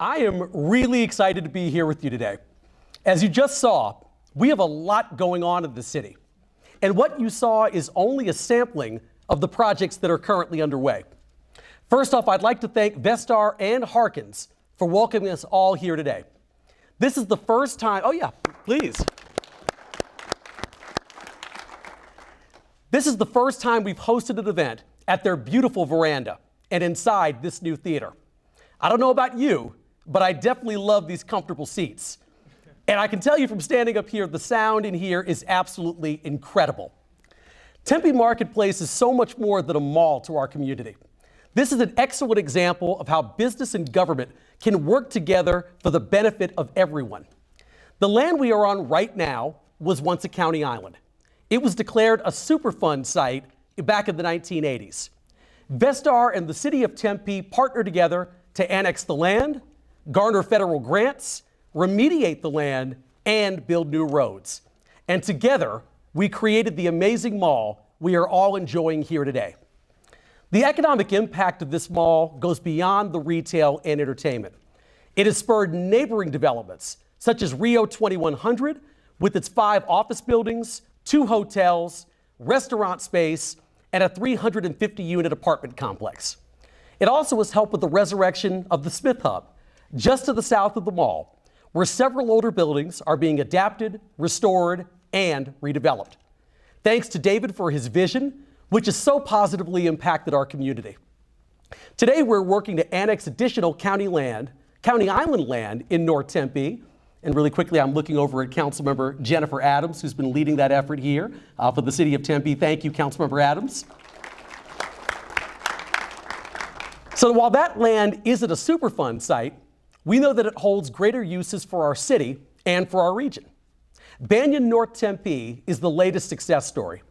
I am really excited to be here with you today. As you just saw, we have a lot going on in the city. And what you saw is only a sampling of the projects that are currently underway. First off, I'd like to thank Vestar and Harkins for welcoming us all here today. This is the first time, oh yeah, please. This is the first time we've hosted an event at their beautiful veranda and inside this new theater. I don't know about you, but I definitely love these comfortable seats. And I can tell you from standing up here, the sound in here is absolutely incredible. Tempe Marketplace is so much more than a mall to our community. This is an excellent example of how business and government can work together for the benefit of everyone. The land we are on right now was once a county island. It was declared a Superfund site back in the 1980s. Vestar and the city of Tempe partnered together to annex the land, garner federal grants, remediate the land, and build new roads. And together, we created the amazing mall we are all enjoying here today. The economic impact of this mall goes beyond the retail and entertainment. It has spurred neighboring developments, such as Rio 2100, with its 5 office buildings, 2 hotels, restaurant space, and a 350-unit apartment complex. It also has helped with the resurrection of the Smith Hub, just to the south of the mall, where several older buildings are being adapted, restored, and redeveloped. Thanks to David for his vision, which has so positively impacted our community. Today, we're working to annex additional county island land in North Tempe. And really quickly, I'm looking over at Councilmember Jennifer Adams, who's been leading that effort here for the city of Tempe. Thank you, Councilmember Adams. So while that land isn't a Superfund site, we know that it holds greater uses for our city and for our region. Banyan North Tempe is the latest success story.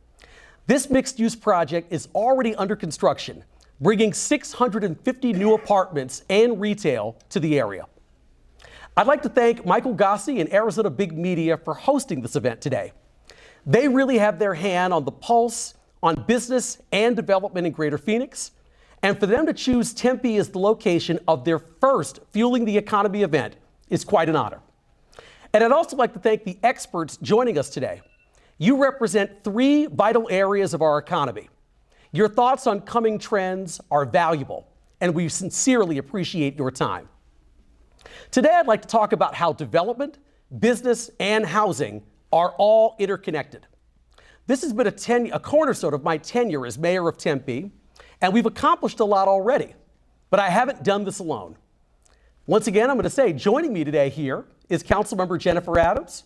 This mixed-use project is already under construction, bringing 650 new apartments and retail to the area. I'd like to thank Michael Gossi and Arizona Big Media for hosting this event today. They really have their hand on the pulse on business and development in Greater Phoenix, and for them to choose Tempe as the location of their first Fueling the Economy event is quite an honor. And I'd also like to thank the experts joining us today. You represent 3 vital areas of our economy. Your thoughts on coming trends are valuable, and we sincerely appreciate your time. Today, I'd like to talk about how development, business, and housing are all interconnected. This has been a cornerstone of my tenure as mayor of Tempe, and we've accomplished a lot already, but I haven't done this alone. Once again, I'm going to say, joining me today here is Councilmember Jennifer Adams.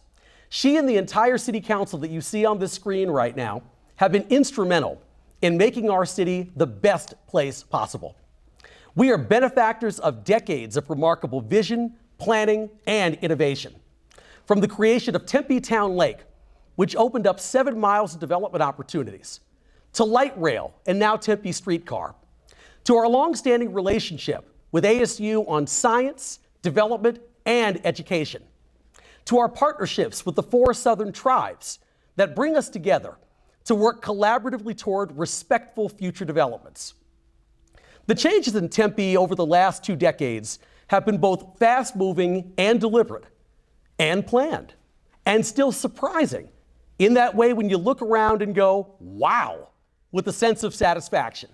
She and the entire city council that you see on this screen right now have been instrumental in making our city the best place possible. We are benefactors of decades of remarkable vision, planning, and innovation. From the creation of Tempe Town Lake, which opened up 7 miles of development opportunities, to light rail and now Tempe streetcar, to our longstanding relationship with ASU on science, development, and education, to our partnerships with the 4 Southern tribes that bring us together to work collaboratively toward respectful future developments. The changes in Tempe over the last 2 decades have been both fast-moving and deliberate, and planned, and still surprising in that way when you look around and go, wow, with a sense of satisfaction.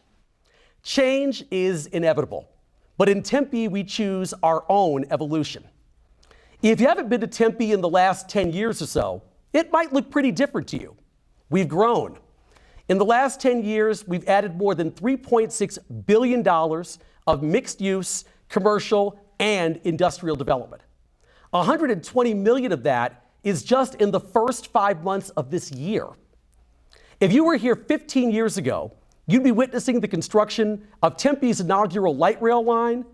Change is inevitable, but in Tempe, we choose our own evolution. If you haven't been to Tempe in the last 10 years or so, it might look pretty different to you. We've grown. In the last 10 years, we've added more than $3.6 billion of mixed-use, commercial, and industrial development. 120 million of that is just in the first 5 months of this year. If you were here 15 years ago, you'd be witnessing the construction of Tempe's inaugural light rail line,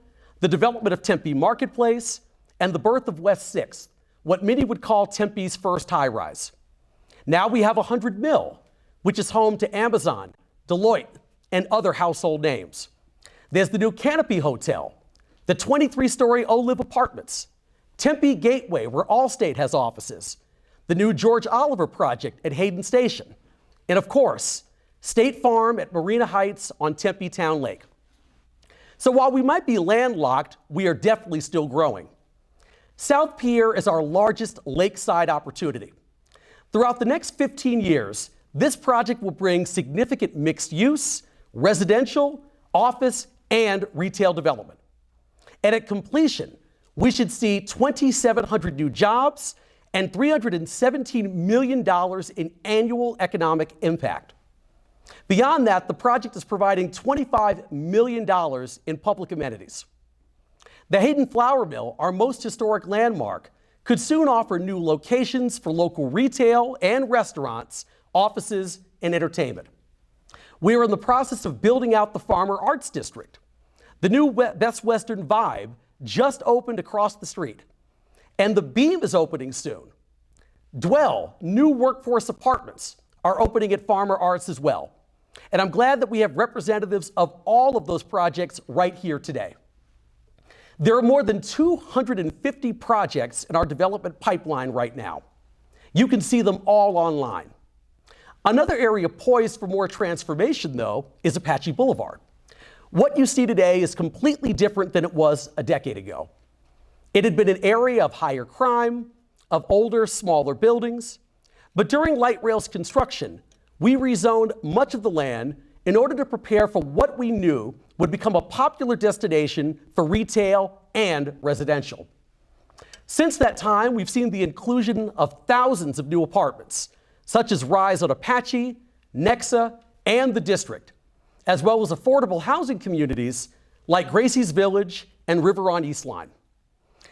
the development of Tempe Marketplace, and the birth of West 6th, what many would call Tempe's first high-rise. Now we have 100 Mill, which is home to Amazon, Deloitte, and other household names. There's the new Canopy Hotel, the 23-story Olive Apartments, Tempe Gateway, where Allstate has offices, the new George Oliver project at Hayden Station, and of course, State Farm at Marina Heights on Tempe Town Lake. So while we might be landlocked, we are definitely still growing. South Pier is our largest lakeside opportunity. Throughout the next 15 years, this project will bring significant mixed use, residential, office, and retail development. And at completion, we should see 2,700 new jobs and $317 million in annual economic impact. Beyond that, the project is providing $25 million in public amenities. The Hayden Flour Mill, our most historic landmark, could soon offer new locations for local retail and restaurants, offices, and entertainment. We are in the process of building out the Farmer Arts District. The new Best Western Vibe just opened across the street, and the Beam is opening soon. Dwell, new workforce apartments, are opening at Farmer Arts as well. And I'm glad that we have representatives of all of those projects right here today. There are more than 250 projects in our development pipeline right now. You can see them all online. Another area poised for more transformation, though, is Apache Boulevard. What you see today is completely different than it was a decade ago. It had been an area of higher crime, of older, smaller buildings, but during light rail's construction, we rezoned much of the land in order to prepare for what we knew would become a popular destination for retail and residential. Since that time, we've seen the inclusion of thousands of new apartments, such as Rise on Apache, Nexa, and the District, as well as affordable housing communities like Gracie's Village and River on East Line.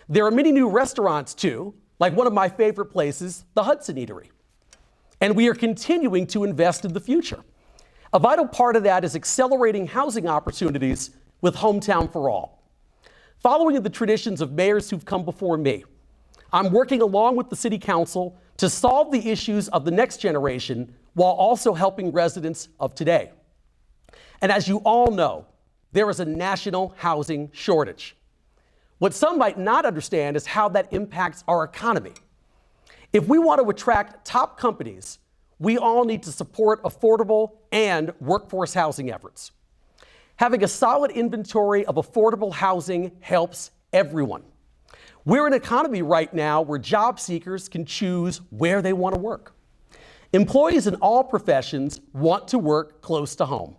There are many new restaurants too, like one of my favorite places, the Hudson Eatery. And we are continuing to invest in the future. A vital part of that is accelerating housing opportunities with Hometown for All. Following the traditions of mayors who've come before me, I'm working along with the City Council to solve the issues of the next generation while also helping residents of today. And as you all know, there is a national housing shortage. What some might not understand is how that impacts our economy. If we want to attract top companies, we all need to support affordable and workforce housing efforts. Having a solid inventory of affordable housing helps everyone. We're in an economy right now where job seekers can choose where they want to work. Employees in all professions want to work close to home.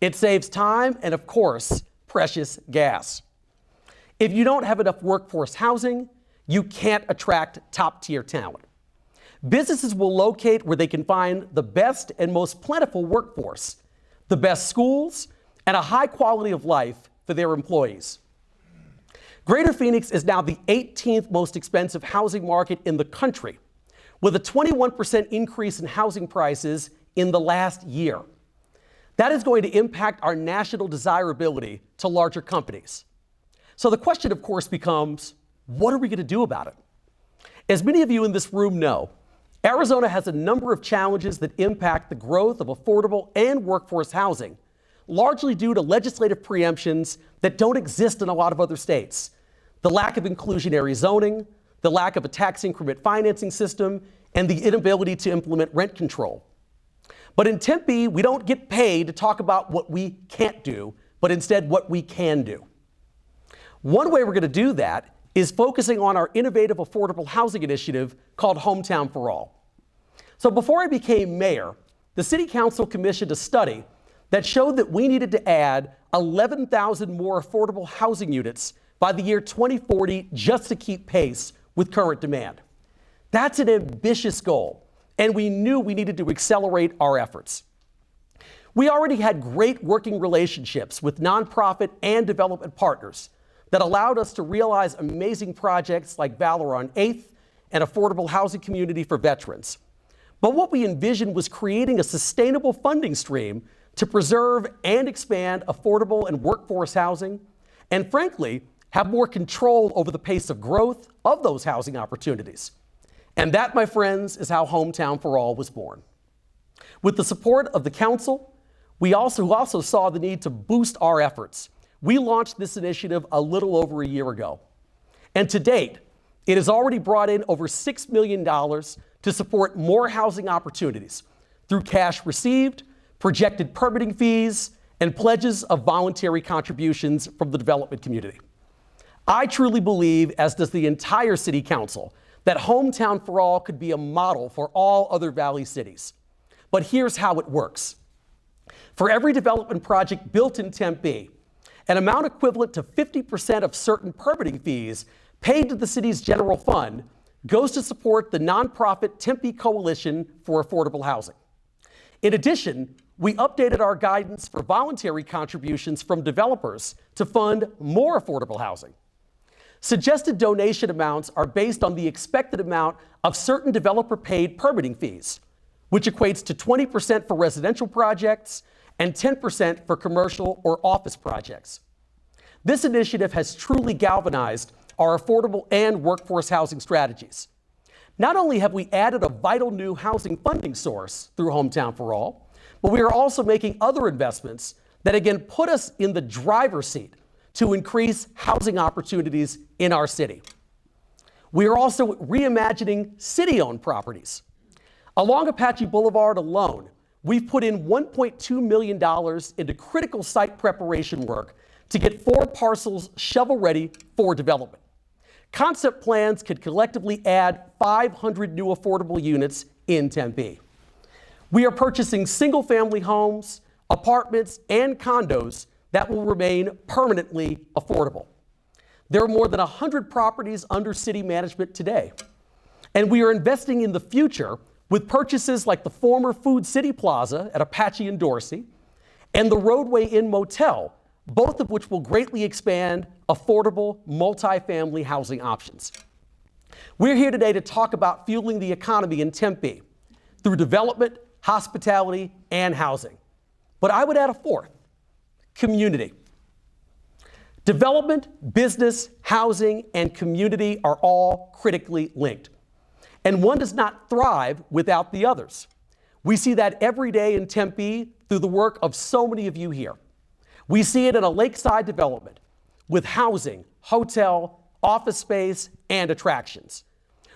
It saves time and, of course, precious gas. If you don't have enough workforce housing, you can't attract top-tier talent. Businesses will locate where they can find the best and most plentiful workforce, the best schools, and a high quality of life for their employees. Greater Phoenix is now the 18th most expensive housing market in the country, with a 21% increase in housing prices in the last year. That is going to impact our national desirability to larger companies. So the question, of course, becomes, what are we going to do about it? As many of you in this room know, Arizona has a number of challenges that impact the growth of affordable and workforce housing, largely due to legislative preemptions that don't exist in a lot of other states. The lack of inclusionary zoning, the lack of a tax increment financing system, and the inability to implement rent control. But in Tempe, we don't get paid to talk about what we can't do, but instead what we can do. One way we're going to do that is focusing on our innovative affordable housing initiative called Hometown for All. So before I became mayor, the City Council commissioned a study that showed that we needed to add 11,000 more affordable housing units by the year 2040 just to keep pace with current demand. That's an ambitious goal, and we knew we needed to accelerate our efforts. We already had great working relationships with nonprofit and development partners that allowed us to realize amazing projects like Valor on 8th and affordable housing community for veterans. But what we envisioned was creating a sustainable funding stream to preserve and expand affordable and workforce housing, and frankly, have more control over the pace of growth of those housing opportunities. And that, my friends, is how Hometown for All was born. With the support of the council, we also saw the need to boost our efforts. We launched this initiative a little over a year ago. And to date, it has already brought in over $6 million to support more housing opportunities through cash received, projected permitting fees, and pledges of voluntary contributions from the development community. I truly believe, as does the entire City Council, that Hometown for All could be a model for all other Valley cities. But here's how it works. For every development project built in Tempe, an amount equivalent to 50% of certain permitting fees paid to the city's general fund goes to support the nonprofit Tempe Coalition for Affordable Housing. In addition, we updated our guidance for voluntary contributions from developers to fund more affordable housing. Suggested donation amounts are based on the expected amount of certain developer-paid permitting fees, which equates to 20% for residential projects and 10% for commercial or office projects. This initiative has truly galvanized our affordable and workforce housing strategies. Not only have we added a vital new housing funding source through Hometown for All, but we are also making other investments that again put us in the driver's seat to increase housing opportunities in our city. We are also reimagining city-owned properties. Along Apache Boulevard alone, we've put in $1.2 million into critical site preparation work to get 4 parcels shovel-ready for development. Concept plans could collectively add 500 new affordable units in Tempe. We are purchasing single-family homes, apartments, and condos that will remain permanently affordable. There are more than 100 properties under city management today. And we are investing in the future with purchases like the former Food City Plaza at Apache and Dorsey and the Roadway Inn Motel, both of which will greatly expand affordable multifamily housing options. We're here today to talk about fueling the economy in Tempe through development, hospitality, and housing. But I would add a fourth: community. Development, business, housing, and community are all critically linked. And one does not thrive without the others. We see that every day in Tempe through the work of so many of you here. We see it in a lakeside development with housing, hotel, office space, and attractions.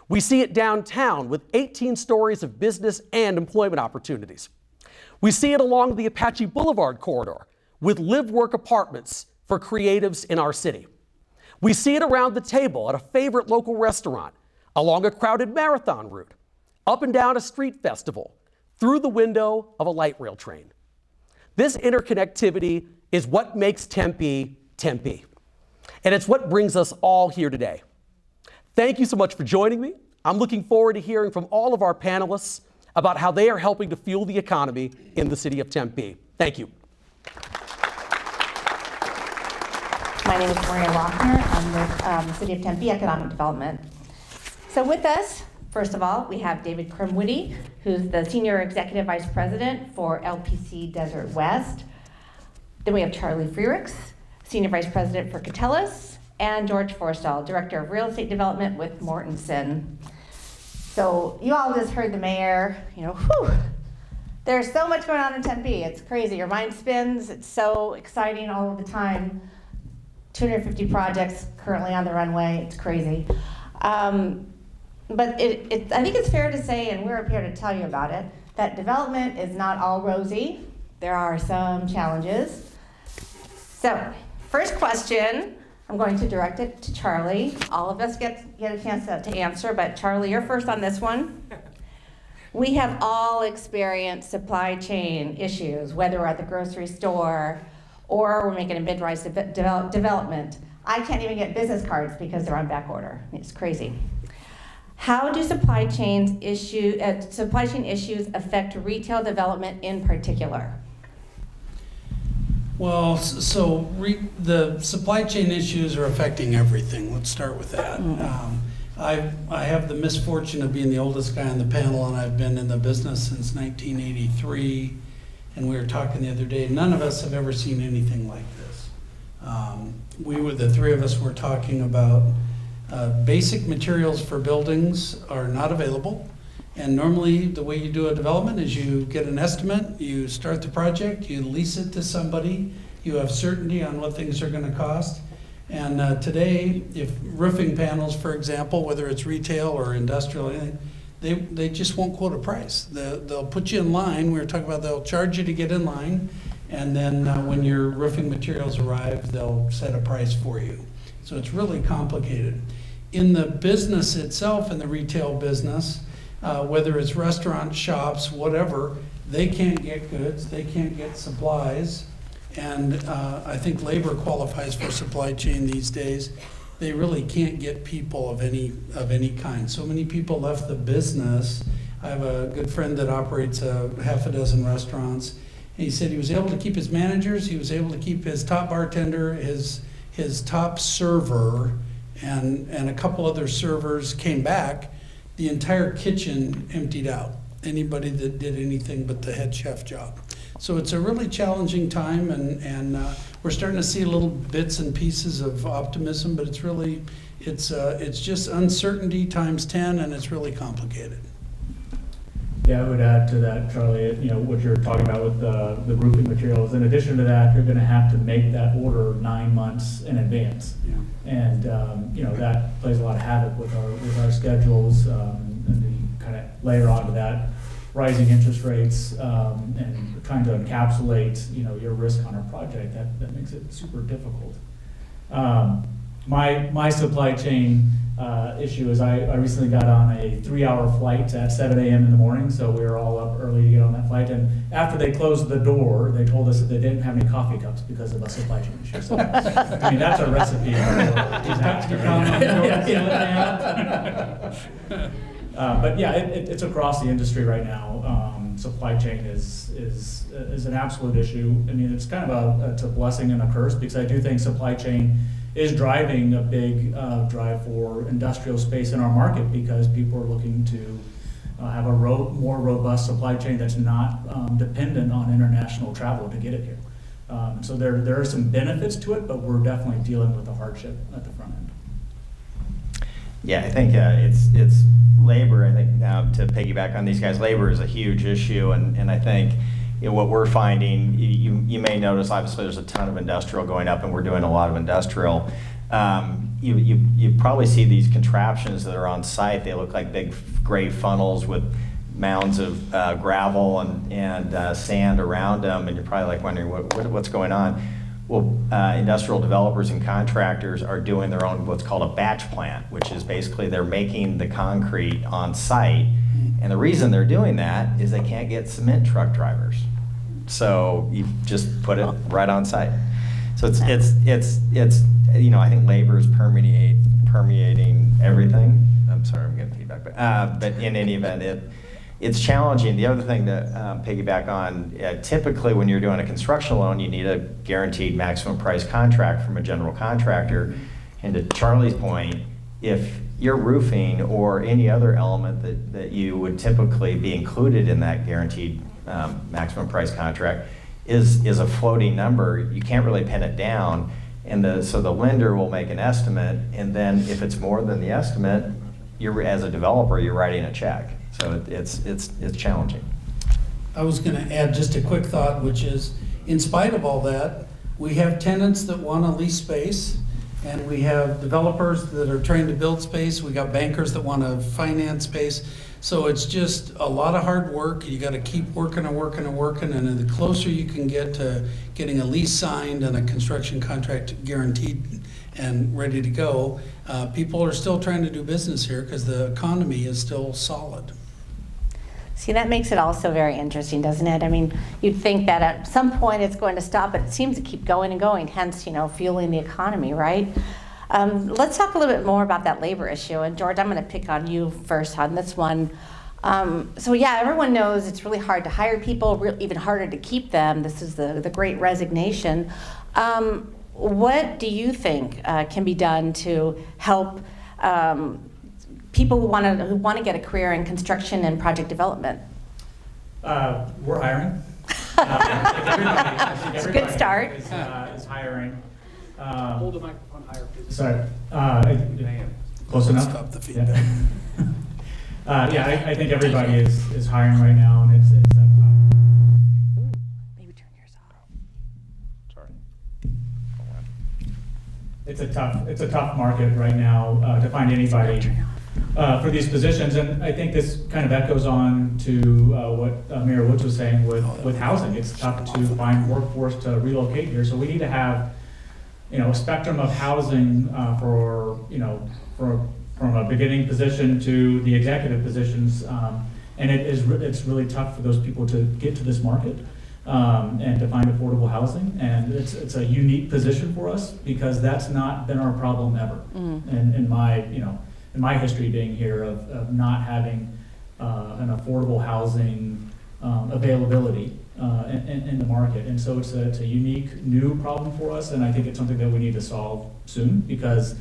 We see it downtown with 18 stories of business and employment opportunities. We see it along the Apache Boulevard corridor with live-work apartments for creatives in our city. We see it around the table at a favorite local restaurant, along a crowded marathon route, up and down a street festival, through the window of a light rail train. This interconnectivity is what makes Tempe, Tempe. And it's what brings us all here today. Thank you so much for joining me. I'm looking forward to hearing from all of our panelists about how they are helping to fuel the economy in the city of Tempe. Thank you. My name is Maria Lochner. I'm with the City of Tempe Economic Development. So with us, first of all, we have David Krimwitty, who's the Senior Executive Vice President for LPC Desert West. Then we have Charlie Freerichs, Senior Vice President for Catellus, and George Forstall, Director of Real Estate Development with Mortensen. So you all just heard the mayor, there's so much going on in Tempe. It's crazy. Your mind spins. It's so exciting all of the time. 250 projects currently on the runway. It's crazy. But I think it's fair to say, and we're up here to tell you about it, that development is not all rosy. There are some challenges. So, first question, I'm going to direct it to Charlie. All of us get a chance to answer, but Charlie, you're first on this one. We have all experienced supply chain issues, whether we're at the grocery store or we're making a mid-rise development. I can't even get business cards because they're on back order. It's crazy. How do supply chain issues affect retail development in particular? Well, the supply chain issues are affecting everything. Let's start with that. I have the misfortune of being the oldest guy on the panel, and I've been in the business since 1983. And we were talking the other day, none of us have ever seen anything like this. The three of us were talking about basic materials for buildings are not available. And normally the way you do a development is you get an estimate, you start the project, you lease it to somebody, you have certainty on what things are going to cost. And today, if roofing panels, for example, whether it's retail or industrial, they just won't quote a price. They'll put you in line. We were talking about they'll charge you to get in line, And then when your roofing materials arrive, they'll set a price for you. So it's really complicated. In the business itself, in the retail business, whether it's restaurants, shops, whatever, they can't get goods, they can't get supplies. And I think labor qualifies for supply chain these days. They really can't get people of any kind. So many people left the business. I have a good friend that operates half a dozen restaurants. And he said he was able to keep his managers, he was able to keep his top bartender, his top server, and a couple other servers came back. The entire kitchen emptied out. Anybody that did anything but the head chef job. So it's a really challenging time, and we're starting to see little bits and pieces of optimism, but it's just uncertainty times 10, and it's really complicated. Yeah, I would add to that, Charlie, what you're talking about with the roofing materials. In addition to that, you're going to have to make that order 9 months in advance. Yeah. And, that plays a lot of havoc with our schedules, and the kind of layer onto that rising interest rates, and trying to encapsulate, your risk on a project, that makes it super difficult. My supply chain issue is I recently got on a 3-hour flight at 7 a.m. in the morning, so we were all up early to get on that flight. And after they closed the door, they told us that they didn't have any coffee cups because of a supply chain issue. So, I mean, that's a recipe for disaster. But yeah, it's across the industry right now. Supply chain is an absolute issue. I mean, it's kind of it's a blessing and a curse, because I do think supply chain is driving a big drive for industrial space in our market, because people are looking to have a more robust supply chain that's not dependent on international travel to get it here. So there are some benefits to it, but we're definitely dealing with the hardship at the front end. Yeah, I think it's labor. I think to piggyback on these guys, labor is a huge issue, and I think what we're finding, you may notice, obviously there's a ton of industrial going up, and we're doing a lot of industrial. You probably see these contraptions that are on site. They look like big gray funnels with mounds of gravel and sand around them, and you're probably like wondering what's going on. Well, industrial developers and contractors are doing their own what's called a batch plant, which is basically they're making the concrete on site. And the reason they're doing that is they can't get cement truck drivers. So you just put it right on site. So it's I think labor is permeating everything. I'm sorry, I'm getting feedback, but in any event, it's challenging. The other thing to piggyback on, typically when you're doing a construction loan, you need a guaranteed maximum price contract from a general contractor. And to Charlie's point, if your roofing or any other element that you would typically be included in that guaranteed maximum price contract is a floating number, you can't really pin it down. And so the lender will make an estimate, and then if it's more than the estimate, as a developer, you're writing a check. So it's challenging. I was going to add just a quick thought, which is, in spite of all that, we have tenants that want to lease space, and we have developers that are trying to build space. We got bankers that want to finance space. So it's just a lot of hard work. You got to keep working and working and working, and the closer you can get to getting a lease signed and a construction contract guaranteed and ready to go, people are still trying to do business here because the economy is still solid. See, that makes it also very interesting, doesn't it? I mean, you'd think that at some point it's going to stop, but it seems to keep going and going, hence, fueling the economy, right? Let's talk a little bit more about that labor issue. And George, I'm going to pick on you first on this one. So yeah, everyone knows it's really hard to hire people, even harder to keep them. This is the great resignation. What do you think can be done to help people who want to get a career in construction and project development? We're hiring. It's a good start. Is hiring. Hold the microphone higher, please. Sorry. Close enough? Stop the feedback. Yeah, I think everybody is hiring right now, and it's Maybe turn yours off. Sorry. it's a tough market right now to find anybody for these positions. And I think this kind of echoes on to what Mayor Woods was saying with housing. It's tough to find workforce to relocate here, so we need to have, a spectrum of housing from a beginning position to the executive positions. And it's really tough for those people to get to this market and to find affordable housing. And it's a unique position for us because that's not been our problem ever. And in my history being here of not having an affordable housing availability in the market. And so it's a unique new problem for us, and I think it's something that we need to solve soon because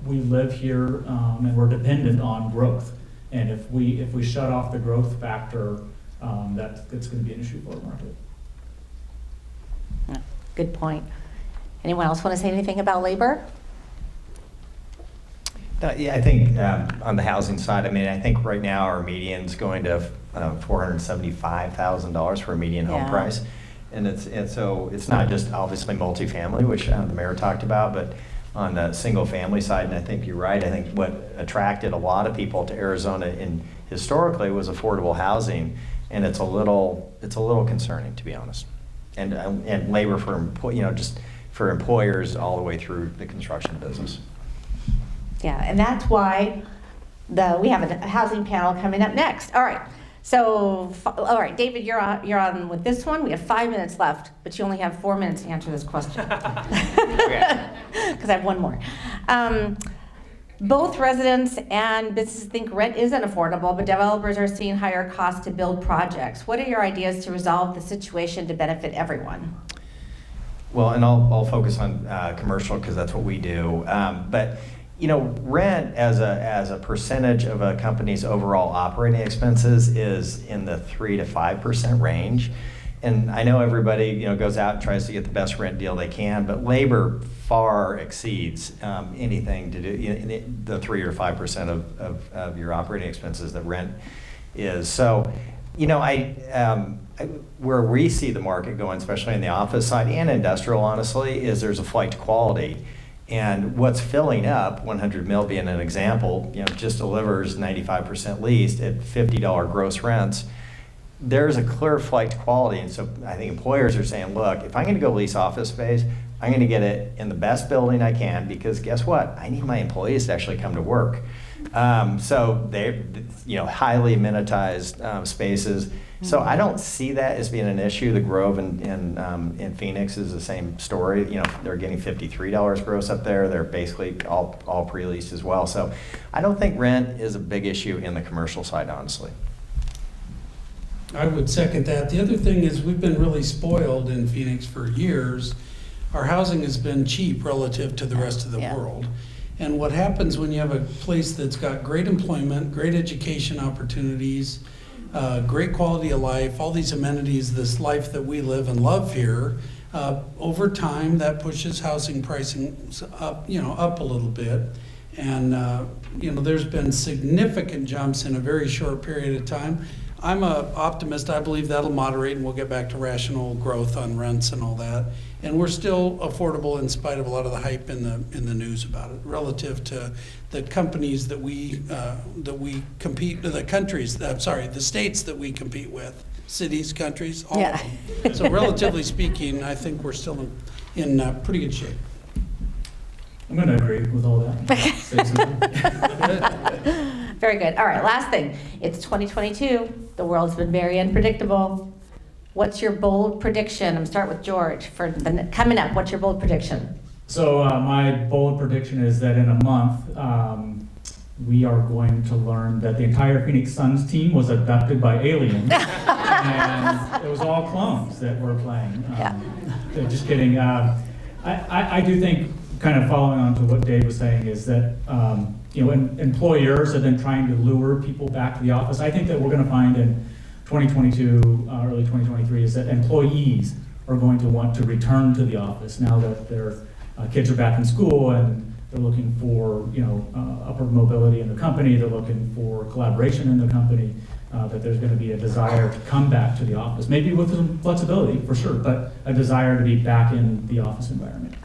we live here and we're dependent on growth. And if we shut off the growth factor, it's going to be an issue for the market. Good point. Anyone else want to say anything about labor? Yeah, I think on the housing side, I think right now our median's going to $475,000 for a median home price. And so it's not just obviously multifamily, which the mayor talked about, but on the single family side, and I think you're right, I think what attracted a lot of people to Arizona historically was affordable housing, and it's a little concerning, to be honest. And labor just for employers all the way through the construction business. Yeah, and that's why we have a housing panel coming up next. All right. So, all right, David, you're on with this one. We have 5 minutes left, but you only have 4 minutes to answer this question. Because I have one more. Both residents and businesses think rent isn't affordable, but developers are seeing higher costs to build projects. What are your ideas to resolve the situation to benefit everyone? Well, and I'll focus on commercial because that's what we do. But rent as a percentage of a company's overall operating expenses is in the 3 to 5% range. And I know everybody goes out and tries to get the best rent deal they can, but labor far exceeds anything to do the 3 or 5% of your operating expenses that rent is. So, where we see the market going, especially in the office side and industrial, honestly, is there's a flight to quality. And what's filling up, 100 Mill being an example, just delivers 95% leased at $50 gross rents. There's a clear flight to quality. And so I think employers are saying, look, if I'm going to go lease office space, I'm going to get it in the best building I can because guess what? I need my employees to actually come to work. So they're, highly amenitized spaces. So I don't see that as being an issue. The Grove in Phoenix is the same story. They're getting $53 gross up there. They're basically all pre-leased as well. So I don't think rent is a big issue in the commercial side, honestly. I would second that. The other thing is we've been really spoiled in Phoenix for years. Our housing has been cheap relative to the rest of the world. And what happens when you have a place that's got great employment, great education opportunities, great quality of life, all these amenities, this life that we live and love here, over time that pushes housing pricing up, up a little bit. And there's been significant jumps in a very short period of time. I'm an optimist. I believe that'll moderate and we'll get back to rational growth on rents and all that. And we're still affordable in spite of a lot of the hype in the news about it relative to the companies that we compete, the states that we compete with, cities, countries, all of them. So relatively speaking, I think we're still in pretty good shape. I'm going to agree with all that. Very good. All right, last thing. It's 2022. The world's been very unpredictable. What's your bold prediction? I'm going to start with George. For coming up, what's your bold prediction? So my bold prediction is that in a month, we are going to learn that the entire Phoenix Suns team was abducted by aliens. And it was all clones that were playing. Just kidding. I do think, kind of following on to what Dave was saying, is that employers have been trying to lure people back to the office. I think that we're going to find in 2022, early 2023, is that employees are going to want to return to the office now that their kids are back in school and they're looking for upward mobility in the company. They're looking for collaboration in the company. That there's going to be a desire to come back to the office, maybe with some flexibility for sure, but a desire to be back in the office environment.